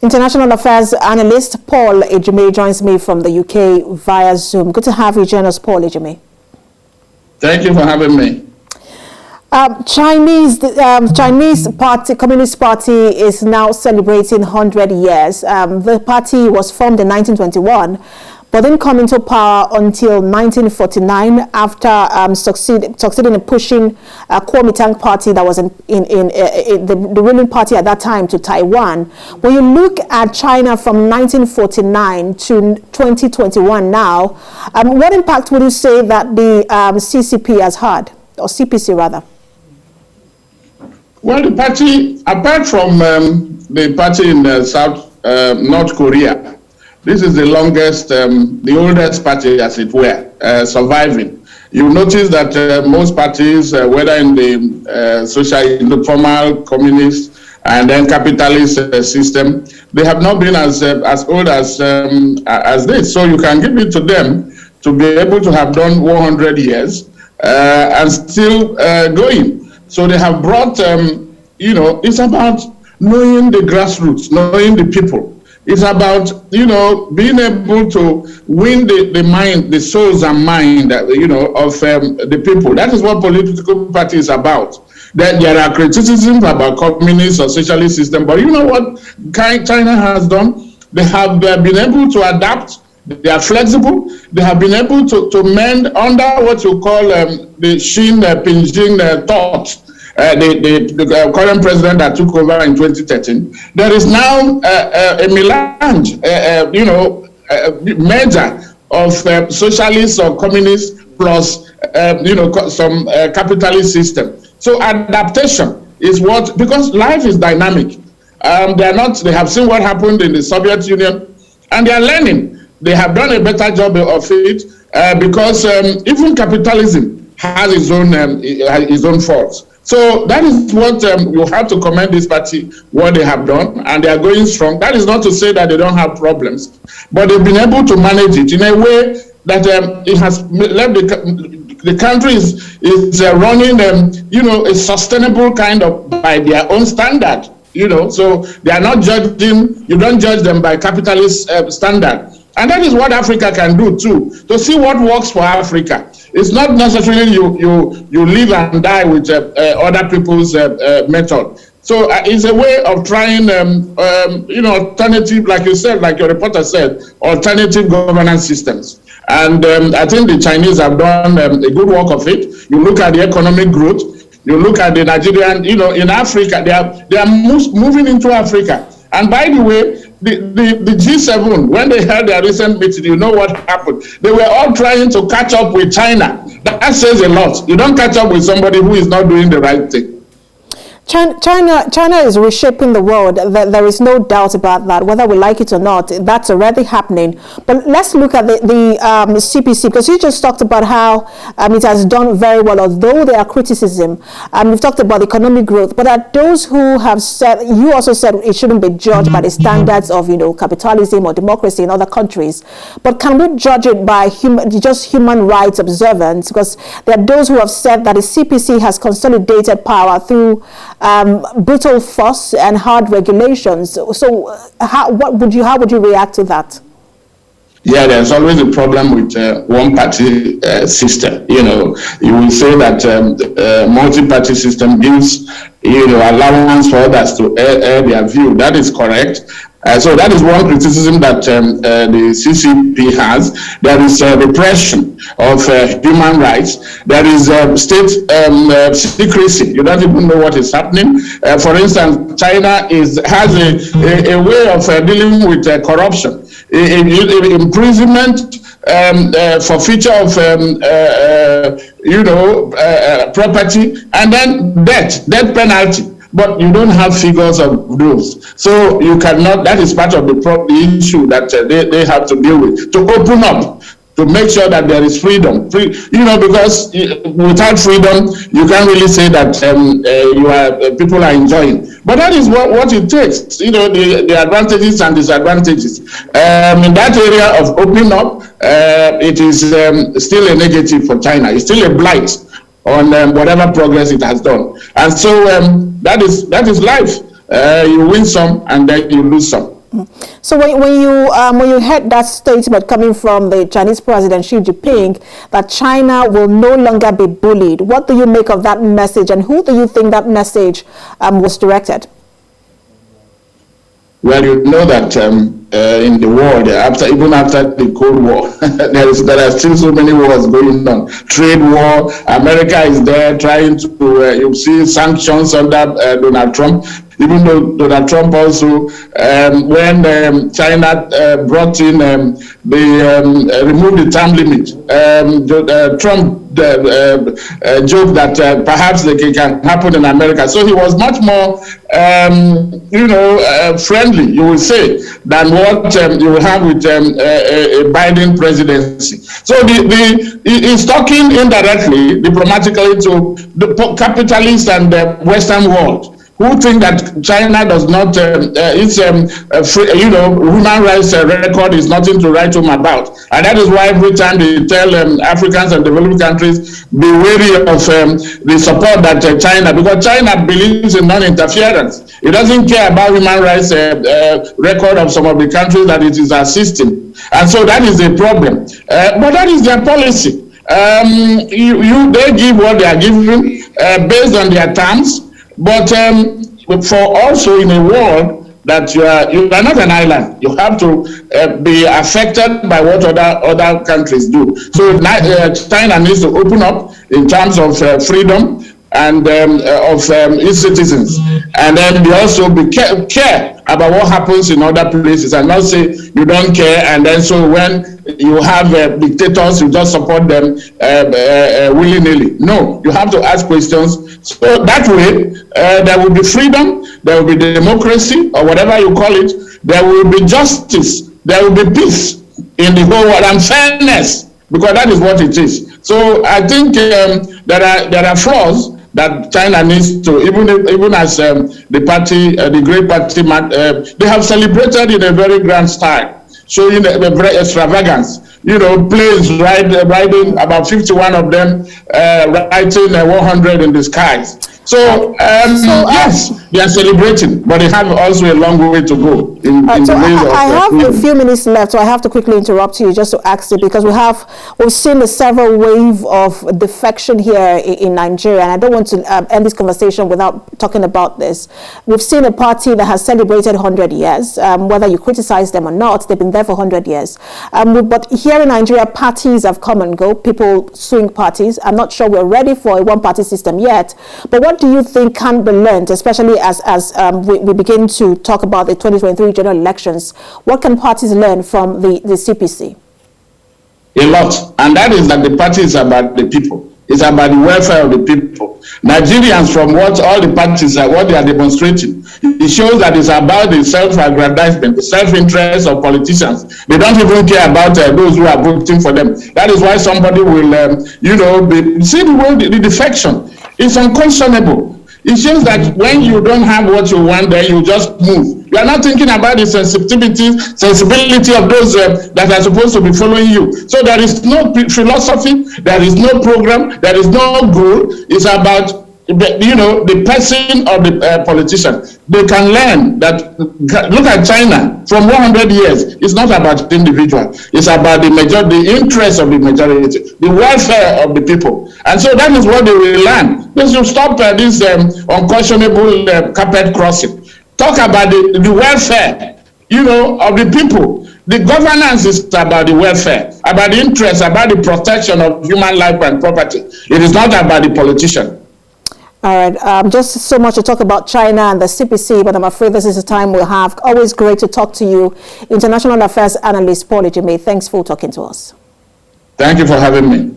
International affairs analyst Paul Ejime joins me from the UK via Zoom. Good to have you join us, Paul Ejime. Thank you for having me. Chinese party, Communist Party is now celebrating 100 years. The party was formed in 1921, but didn't come into power until 1949 after succeeding in pushing a Kuomintang party that was in the ruling party at that time to Taiwan. When you look at China from 1949 to 2021 now, what impact would you say that the CCP has had, or CPC rather? Well, the party, apart from the party in North Korea, this is the longest, the oldest party, as it were, surviving. You notice that most parties, whether in the formal communist and then capitalist system, they have not been as old as this. So you can give it to them to be able to have done 100 years and still going. So they have brought, it's about knowing the grassroots, knowing the people. It's about, being able to win the souls and mind, of the people. That is what political party is about. There are criticisms about communist or socialist system, but you know what China has done? They have been able to adapt. They are flexible. They have been able to mend under what you call the Xi Jinping thought. The current president that took over in 2013, there is now a melange, merger of socialists or communists plus, some capitalist system. So adaptation is because life is dynamic. They have seen what happened in the Soviet Union, and they are learning. They have done a better job of it because even capitalism has its own faults. So that is what you have to commend this party, what they have done, and they are going strong. That is not to say that they don't have problems, but they've been able to manage it in a way that it has left the country is running, a sustainable kind of by their own standard, So they are not judging. You don't judge them by capitalist standard. And that is what Africa can do too, to see what works for Africa. It's not necessarily you live and die with other people's method. So it's a way of trying, alternative, like you said, like your reporter said, alternative governance systems. And I think the Chinese have done a good work of it. You look at the economic growth. You look at the Nigerian, in Africa, they are moving into Africa. And by the way, the G7, when they held their recent meeting, you know what happened? They were all trying to catch up with China. That says a lot. You don't catch up with somebody who is not doing the right thing. China is reshaping the world. There is no doubt about that, whether we like it or not. That's already happening. But let's look at the CPC, because you just talked about how it has done very well, although there are criticism. You've talked about economic growth, but are those who have said, you also said it shouldn't be judged by the standards of capitalism or democracy in other countries. But can we judge it by just human rights observance? Because there are those who have said that the CPC has consolidated power through brutal force and hard regulations. So how would you react to that? Yeah, there's always a problem with one-party system. You will say that multi-party system gives allowance for others to air their view. That is correct. So that is one criticism that the CCP has. There is repression of human rights. There is state secrecy. You don't even know what is happening. For instance, China has a way of dealing with corruption. Imprisonment, forfeiture of property, and then death penalty. But you don't have figures of those. So you cannot, that is part of the issue that they have to deal with, to open up, to make sure that there is freedom. Because without freedom, you can't really say that people are enjoying. But that is what it takes, the advantages and disadvantages. In that area of opening up, it is still a negative for China. It's still a blight on whatever progress it has done. And so that is life. You win some and then you lose some. So when you heard that statement coming from the Chinese President Xi Jinping that China will no longer be bullied, what do you make of that message, and who do you think that message was directed? Well, you know that in the world, even after the Cold War, there are still so many wars going on. Trade war, America is there trying to, you see sanctions under Donald Trump. Even though Donald Trump also, when China brought in removed the term limit, Trump joked that perhaps it can happen in America. So he was much more, friendly, you will say, than what you will have with a Biden presidency. So he's talking indirectly, diplomatically, to the capitalists and the Western world, who think that China does not, human rights record is nothing to write home about. And that is why every time they tell Africans and developing countries, be wary of the support that China, because China believes in non-interference. It doesn't care about human rights record of some of the countries that it is assisting. And so that is a problem. But that is their policy. They give what they are giving based on their terms. But for also in a world that you are not an island, you have to be affected by what other countries do. So China needs to open up in terms of freedom and of its citizens, and then they also care about what happens in other places, and not say you don't care, and then so when you have dictators, you just support them willy-nilly. No, you have to ask questions. So that way, there will be freedom, there will be democracy, or whatever you call it. There will be justice, there will be peace in the whole world, and fairness, because that is what it is. So I think there are flaws that China needs to, even as the party, the Great Party, they have celebrated in a very grand style, showing a very extravagance. Planes riding, about 51 of them, writing 100 in the skies. So, yes, they are celebrating, but they have also a long way to go. I have a few minutes left, so I have to quickly interrupt you just to ask you, because we've seen a several wave of defection here in Nigeria, and I don't want to end this conversation without talking about this. We've seen a party that has celebrated 100 years, whether you criticize them or not, they've been there for 100 years. But here in Nigeria, parties have come and go, people swing parties. I'm not sure we're ready for a one-party system yet, but what do you think can be learned, especially as we begin to talk about the 2023 general elections? What can parties learn from the CPC? A lot, and that is that the party is about the people. It's about the welfare of the people. Nigerians, from what all the parties are, what they are demonstrating, it shows that it's about the self-aggrandizement, the self-interest of politicians. They don't even care about those who are voting for them. That is why somebody will, see the defection. It's unconscionable. It shows that when you don't have what you want, then you just move. You are not thinking about the sensibility of those that are supposed to be following you. So there is no philosophy, there is no program, there is no goal. It's about the person or the politician. They can learn that. Look at China. From 100 years, it's not about the individual. It's about the interest of the majority, the welfare of the people. And so that is what they will learn. They should stop this unconscionable carpet crossing. Talk about the welfare, of the people. The governance is about the welfare, about the interest, about the protection of human life and property. It is not about the politician. All right, just so much to talk about China and the CPC, but I'm afraid this is the time we'll have. Always great to talk to you, International Affairs Analyst Paul Ejime. Thanks for talking to us. Thank you for having me.